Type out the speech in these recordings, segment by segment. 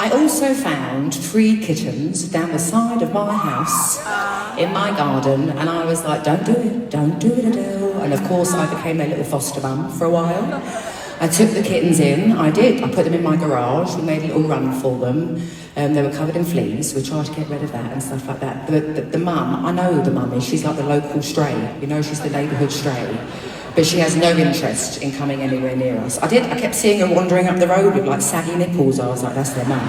I also found 3 kittens down the side of my house in my garden, and I was like, don't do it, Adele. And of course, I became their little foster mum for a while. I took the kittens in, I put them in my garage, we made a little run for them. They were covered in fleas, we tried to get rid of that and stuff like that. The mum, I know who the mum is, she's like the local stray, you know, she's the neighbourhood stray. But she has no interest in coming anywhere near us. I kept seeing her wandering up the road with like saggy nipples. I was like, that's their mum.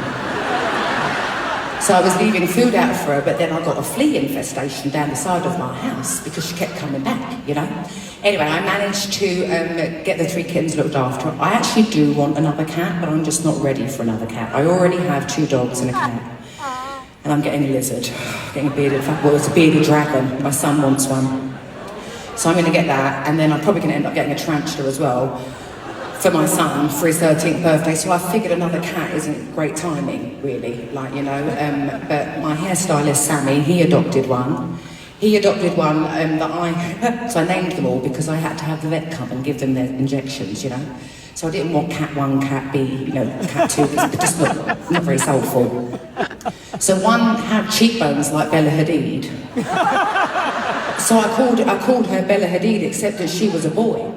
So I was leaving food out for her, but then I got a flea infestation down the side of my house because she kept coming back, you know? Anyway, I managed to get the 3 kittens looked after. I actually do want another cat, but I'm just not ready for another cat. I already have 2 dogs and a cat. And I'm getting a lizard, getting a bearded, it's a bearded dragon. My son wants one. So I'm going to get that, and then I'm probably going to end up getting a tarantula as well for my son for his 13th birthday. So I figured another cat isn't great timing, really, like, you know. But my hairstylist, Sammy, he adopted one. So I named them all because I had to have the vet come and give them their injections, you know. So I didn't want cat 1, cat B, you know, cat 2, it's just not very soulful. So one had cheekbones like Bella Hadid. So I called her Bella Hadid, except that she was a boy.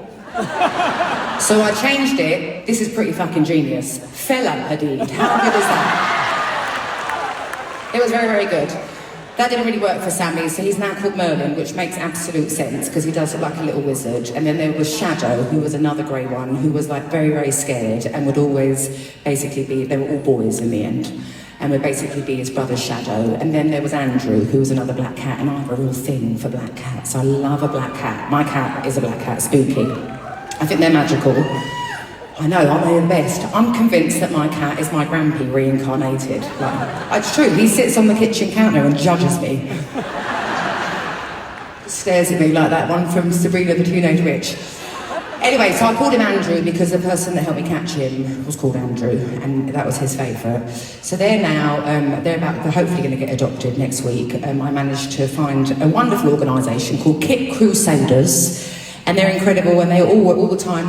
So I changed it, this is pretty fucking genius, Fella Hadid. How good is that? It was very, very good. That didn't really work for Sammy, so he's now called Merlin, which makes absolute sense, because he does look like a little wizard. And then there was Shadow, who was another grey one, who was like very, very scared, and would always basically be, they were all boys in the end, and would basically be his brother's shadow. And then there was Andrew, who was another black cat, and I have a real thing for black cats. I love a black cat. My cat is a black cat, spooky. I think they're magical. I know, aren't they the best? I'm convinced that my cat is my grampy reincarnated. Like, it's true, he sits on the kitchen counter and judges me. Stares at me like that one from Sabrina the Teenage Witch. Anyway, so I called him Andrew because the person that helped me catch him was called Andrew, and that was his favourite. So they're now, they're hopefully going to get adopted next week. I managed to find a wonderful organisation called Kit Crusaders, and they're incredible, and they all the time,